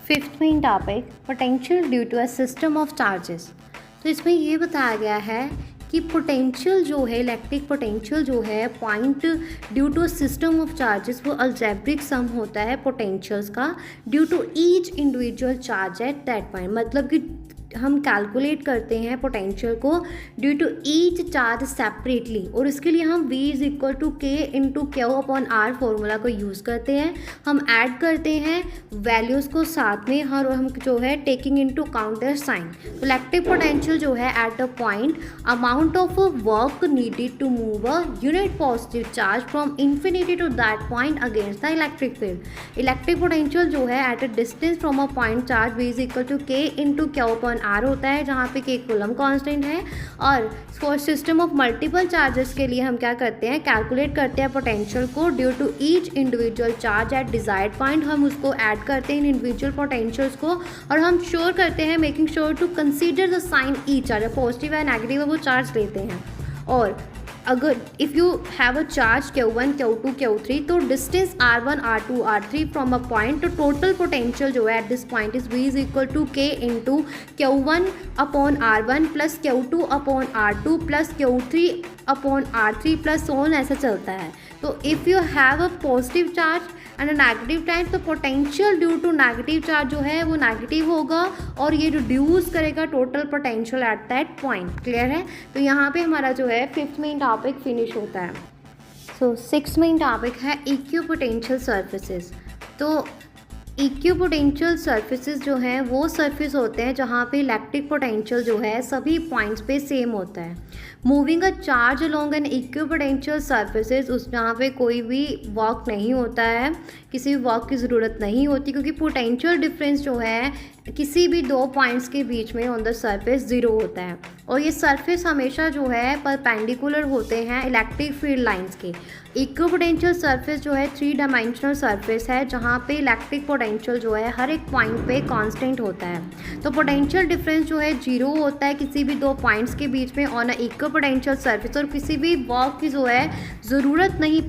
Fifth main topic potential due to a system of charges. तो इसमें ये बताया गया है कि पोटेंशियल जो है, इलेक्ट्रिक पोटेंशियल जो है point due to system of charges, वो अलजेब्रिक सम होता है पोटेंशियल्स का due to each individual charge at that point. मतलब कि हम कैलकुलेट करते हैं पोटेंशियल को due to each charge separately, और इसके लिए हम V is equal to k into q upon r formula को यूज़ करते हैं। हम ऐड करते हैं वैल्यूज़ को साथ में, और हम जो है taking into count their sign. Electric potential जो है at a point amount of work needed to move a unit positive charge from infinity to that point against the electric field. Electric potential जो है at a distance from a point charge V is equal to k into q upon r होता है, जहाँ पे k Coulomb constant है। और for system of multiple charges के लिए हम क्या करते हैं, कैलकुलेट करते हैं पोटेंशियल को due to each individual charge at desired point. हम उसको ऐड करते हैं इन इंडिविजुअल पोटेंशियल्स को, और हम श्योर करते हैं, making sure to consider the sign each charge, positive या नेगेटिव वो चार्ज लेते हैं। और अगर if you have a charge Q1, Q2, Q3, तो distance R1, R2, R3 from a point, तो टोटल पोटेंशियल जो है at this point is V is equal to k into Q1 upon R1 plus Q2 upon R2 plus Q3 upon R3 plus so on, ऐसा चलता है। तो if you have a positive charge and negative charge, तो potential due to negative charge जो है वो negative होगा, और ये रिड्यूस करेगा total potential at that point. Clear है? तो यहाँ पे हमारा जो है फिफ्थ मेन टॉपिक फिनिश होता है। सो सिक्स मेन टॉपिक है इक्विपोटेंशियल सर्फेसेस। तो इक्विपोटेंशियल सर्फेसेस जो हैं वो सर्फेस होते हैं जहाँ पे इलेक्ट्रिक पोटेंशियल जो है सभी पॉइंट्स पे सेम होता है। Moving a charge along an equipotential surfaces, उस जहाँ पे कोई भी वर्क नहीं होता है, किसी भी वर्क की ज़रूरत नहीं होती, क्योंकि पोटेंशियल डिफरेंस जो है किसी भी दो पॉइंट्स के बीच में ऑन द सरफेस ज़ीरो होता है। और ये सरफेस हमेशा जो है परपेंडिकुलर होते हैं इलेक्ट्रिक फील्ड लाइंस के। इक्विपोटेंशियल सरफेस जो है 3 डायमेंशनल सरफेस है, जहाँ पे इलेक्ट्रिक पोटेंशियल जो है हर एक पॉइंट पे कांस्टेंट होता है। तो पोटेंशियल डिफरेंस जो है जीरो होता है किसी भी दो पॉइंट्स के बीच में ऑन अ इक्विपोटेंशियल सरफेस, और किसी भी वर्क की जो है ज़रूरत नहीं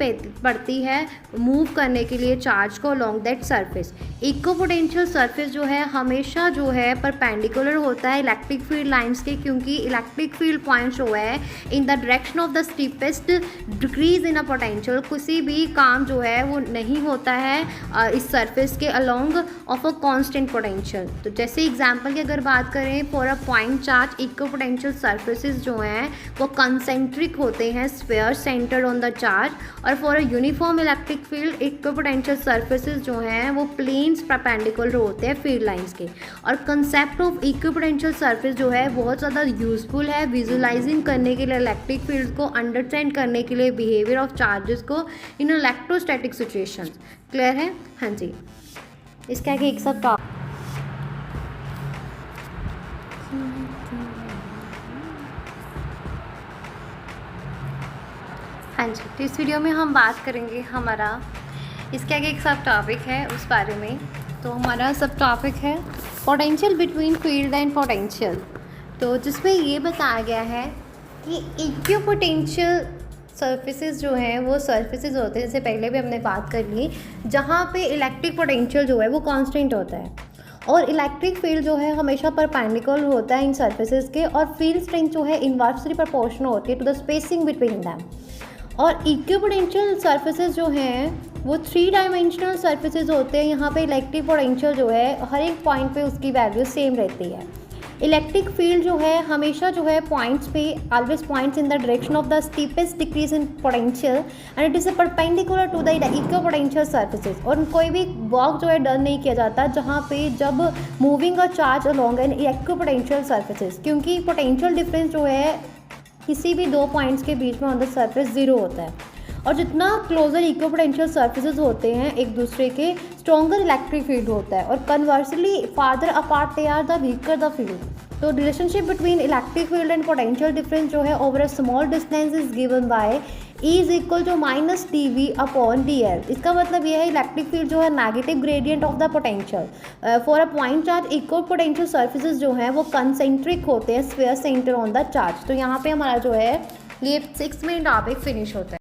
पड़ती है मूव करने के लिए चार्ज को along that surface. Equipotential surface जो है हमेशा जो है परपेंडिकुलर होता है इलेक्ट्रिक फील्ड लाइंस के, क्योंकि इलेक्ट्रिक फील्ड पॉइंट्स जो है इन the direction of the steepest decrease in a potential, किसी भी काम जो है वो नहीं होता है इस सरफेस के along of a constant potential. तो जैसे एग्जांपल की अगर बात करें, for a point charge equipotential surfaces जो हैं वो कंसेंट्रिक होते हैं, sphere centered on the charge. और for a uniform electric field equipotential surfaces जो हैं वो प्लेन्स परपेंडिकुलर होते हैं फील्ड लाइंस के। और कंसेप्ट ऑफ इक्विपोटेंशियल सरफेस जो है बहुत ज़्यादा यूजफुल है विजुअलाइजिंग करने के लिए, इलेक्ट्रिक फील्ड को अंडरस्टैंड करने के लिए, बिहेवियर ऑफ चार्जेस को इन इलेक्ट्रोस्टैटिक सिचुएशंस। क्लियर है? हाँ जी। इसके आगे एक सब हाँ जी, तो इस वीडियो में हम बात करेंगे हमारा, इसके आगे एक सब टॉपिक है उस बारे में। तो हमारा सब टॉपिक है potential between field and potential. तो जिसमें ये बताया गया है कि इक्विपोटेंशियल सर्फेसेस जो हैं वो सर्फेसेस होते हैं, जैसे पहले भी हमने बात कर ली, जहाँ पे इलेक्ट्रिक पोटेंशियल जो है वो कांस्टेंट होता है, और इलेक्ट्रिक फील्ड जो है हमेशा परपेंडिकुलर होता है इन सर्फेसेस के, और फील्ड स्ट्रेंथ जो है इनवर्सली प्रोपोर्शनल होती है to the spacing between them. और इक्विपोटेंशियल सर्फेसेस जो हैं वो 3 डायमेंशनल सर्फेसेस होते हैं, यहाँ पे इलेक्ट्रिक पोटेंशियल जो है हर एक पॉइंट पे उसकी वैल्यू सेम रहती है। इलेक्ट्रिक फील्ड जो है हमेशा जो है पॉइंट्स पे always points in the direction of the steepest decrease in potential and it is a perpendicular to the equipotential surfaces. और कोई भी वर्क जो है डन नहीं किया जाता जहाँ पे जब moving a charge along an equipotential surfaces, क्योंकि पोटेंशियल डिफरेंस जो है किसी भी दो पॉइंट्स के बीच में ऑन द सरफेस ज़ीरो होता है। और जितना क्लोजर इक्विपोटेंशियल सर्फेसेस होते हैं एक दूसरे के, स्ट्रॉन्गर इलेक्ट्रिक फील्ड होता है, और conversely farther apart they are the weaker the field. तो relationship between electric field and potential difference जो है over a small distance is given by E is equal to minus dV upon dl। इसका मतलब ये है electric field जो है negative gradient of the potential. For a point charge equal potential surfaces जो हैं वो कंसेंट्रिक होते हैं, sphere center on the charge. तो यहाँ पे हमारा जो है ये 6 मेन टॉपिक फिनिश होता है।